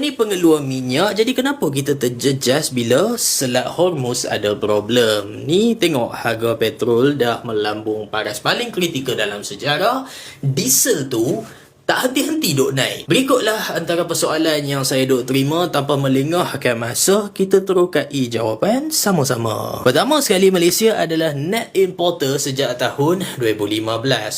ni pengeluar minyak, jadi kenapa kita terjejas bila Selat Hormuz ada problem? Ni tengok harga petrol dah melambung paras paling kritikal dalam sejarah. Diesel tu tak henti-henti duk naik. Berikutlah antara persoalan yang saya duk terima tanpa melengahkan masa, kita terukai jawapan sama-sama. Pertama sekali, Malaysia adalah net importer sejak tahun 2015.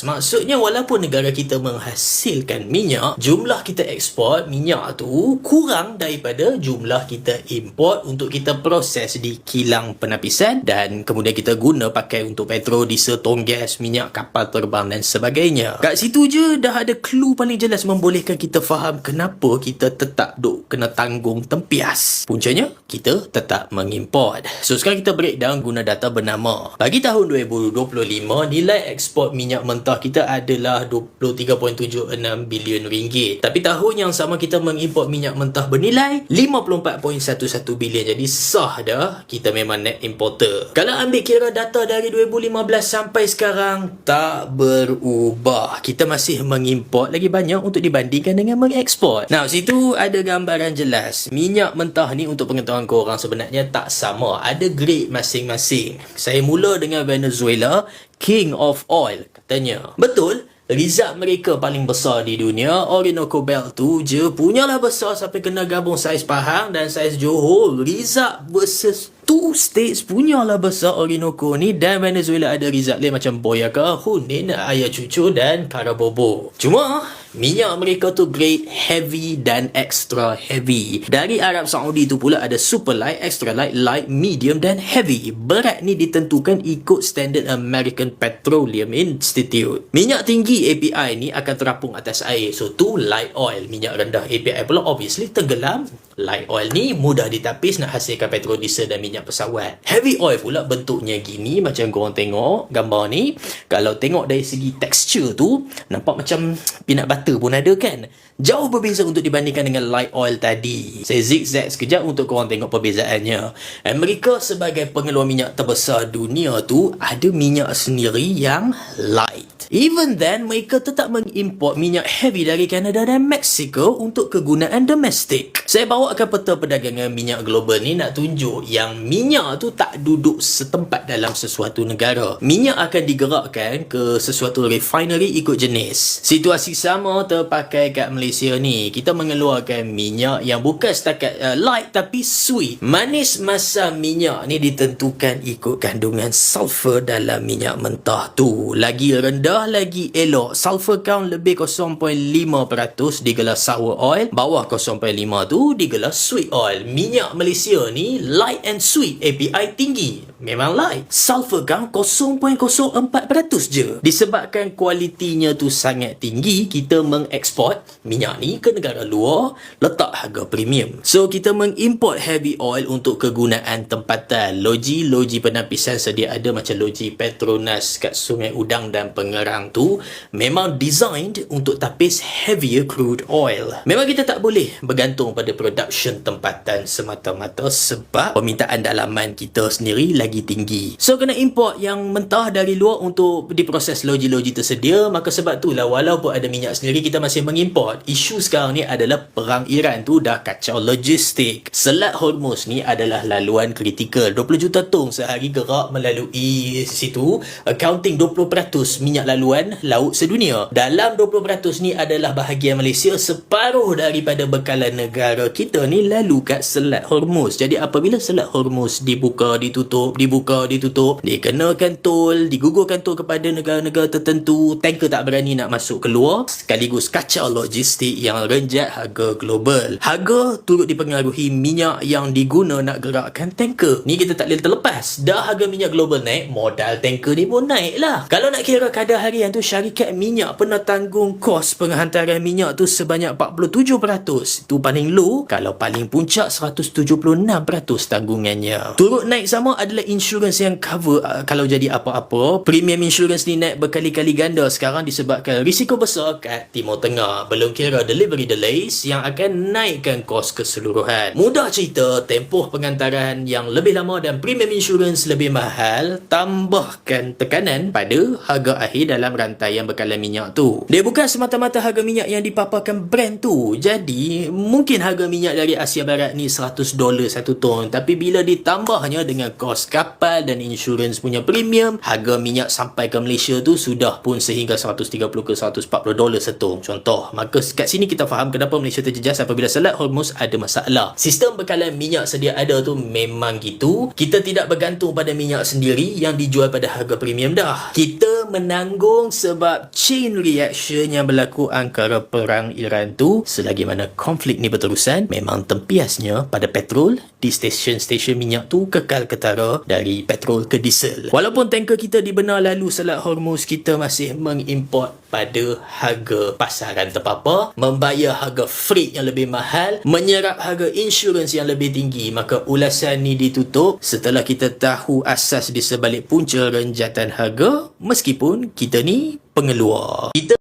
Maksudnya walaupun negara kita menghasilkan minyak, jumlah kita ekspor minyak tu kurang daripada jumlah kita import untuk kita proses di kilang penapisan dan kemudian kita guna pakai untuk petrol, diesel, tong gas, minyak kapal terbang dan sebagainya. Kat situ je dah ada clue paling jelas membolehkan kita faham kenapa kita tetap duk kena tanggung tempias. Puncanya, kita tetap mengimport. So, sekarang kita breakdown guna data bernama. Bagi tahun 2025, nilai ekspor minyak mentah kita adalah 23.76 bilion ringgit. Tapi tahun yang sama kita mengimport minyak mentah bernilai 54.11 bilion. Jadi sah dah kita memang net importer. Kalau ambil kira data dari 2015 sampai sekarang, tak berubah. Kita masih mengimport lagi banyak untuk dibandingkan dengan mengeksport. Nah, situ ada gambaran jelas. Minyak mentah ni untuk pengetahuan korang sebenarnya tak sama. Ada grade masing-masing. Saya mula dengan Venezuela, King of Oil katanya. Betul? Result mereka paling besar di dunia. Orinoco Belt tu je punyalah besar sampai kena gabung saiz Pahang dan saiz Johor. Result versus two states punyalah besar Orinoco ni, dan Venezuela ada result lain macam Boyaca, Hunin, Ayah Cucu dan Carabobo. Cuma minyak mereka tu grade heavy dan extra heavy. Dari Arab Saudi tu pula ada super light, extra light, light, medium dan heavy. Berat ni ditentukan ikut standard American Petroleum Institute. Minyak tinggi API ni akan terapung atas air, so tu light oil. Minyak rendah API pula obviously tenggelam. Light oil ni mudah ditapis nak hasilkan petrol, diesel dan minyak pesawat. Heavy oil pula bentuknya gini macam korang tengok gambar ni. Kalau tengok dari segi tekstur tu, nampak macam peanut butter pun ada kan. Jauh berbeza untuk dibandingkan dengan light oil tadi. Saya zigzag sekejap untuk korang tengok perbezaannya. Amerika sebagai pengeluar minyak terbesar dunia tu ada minyak sendiri yang light. Even then, mereka tetap mengimport minyak heavy dari Kanada dan Mexico untuk kegunaan domestik. Saya bawakan peta perdagangan minyak global ni nak tunjuk yang minyak tu tak duduk setempat dalam sesuatu negara. Minyak akan digerakkan ke sesuatu refinery ikut jenis. Situasi sama terpakai kat Malaysia ni. Kita mengeluarkan minyak yang bukan setakat light tapi sweet. Manis masam minyak ni ditentukan ikut kandungan sulfur dalam minyak mentah tu. Lagi rendah lagi elok. Sulfur count lebih 0.5% di gelas sour oil, bawah 0.5 tu di gelas sweet oil. Minyak Malaysia ni light and sweet, API tinggi, memang light. Sulfur count 0.04% je. Disebabkan kualitinya tu sangat tinggi, kita mengeksport minyak ni ke negara luar, letak harga premium. So kita mengimport heavy oil untuk kegunaan tempatan. Loji penapisan sedia ada macam loji Petronas kat Sungai Udang dan Pengerang tu memang designed untuk tapis heavier crude oil. Memang kita tak boleh bergantung pada production tempatan semata-mata sebab permintaan dalaman kita sendiri lagi tinggi. So kena import yang mentah dari luar untuk diproses loji-loji tersedia. Maka sebab itulah walaupun ada minyak sendiri kita masih mengimport. Isu sekarang ni adalah perang Iran tu dah kacau logistik. Selat Hormuz ni adalah laluan kritikal. 20 juta tong sehari gerak melalui situ, accounting 20% minyak laluan laut sedunia. Dalam 20% ni adalah bahagian Malaysia. Separuh daripada bekalan negara kita ni lalu kat Selat Hormuz. Jadi apabila Selat Hormuz dibuka, ditutup, dikenakan tol, digugurkan tol kepada negara-negara tertentu, tanker tak berani nak masuk keluar, sekaligus kacau logistik yang renjat harga global. Harga turut dipengaruhi minyak yang diguna nak gerakkan tanker. Ni kita tak boleh terlepas. Dah harga minyak global naik, modal tanker ni pun naik lah. Kalau nak kira kadar harian tu, syarikat minyak pernah tanggung kos penghantaran minyak tu sebanyak 47%. Itu paling low. Kalau paling puncak 176% tanggungannya. Turut naik sama adalah insurans yang cover kalau jadi apa-apa. Premium insurans ni naik berkali-kali ganda sekarang disebabkan risiko besar kat Timur Tengah. Belum kira kira delivery delays yang akan naikkan kos keseluruhan. Mudah cerita, tempoh pengantaran yang lebih lama dan premium insurans lebih mahal tambahkan tekanan pada harga akhir dalam rantaian bekalan minyak tu. Dia bukan semata-mata harga minyak yang dipaparkan brand tu. Jadi, mungkin harga minyak dari Asia Barat ni $100 satu ton, tapi bila ditambahnya dengan kos kapal dan insurans punya premium, harga minyak sampai ke Malaysia tu sudah pun sehingga $130 ke $140 setung contoh. Maka kat sini kita faham kenapa Malaysia terjejas apabila Selat Hormuz ada masalah. Sistem bekalan minyak sedia ada tu memang gitu. Kita tidak bergantung pada minyak sendiri yang dijual pada harga premium dah. Kita menanggung sebab chain reaction yang berlaku antara perang Iran tu. Selagi mana konflik ni berterusan, memang tempiasnya pada petrol di stesen-stesen minyak tu kekal ketara dari petrol ke diesel. Walaupun tanker kita dibenar lalu Selat Hormuz, kita masih mengimport pada harga pasaran terpapar, membayar harga freight yang lebih mahal, menyerap harga insurans yang lebih tinggi. Maka ulasan ni ditutup setelah kita tahu asas di sebalik punca renjatan harga, meskipun kita ni pengeluar. Kita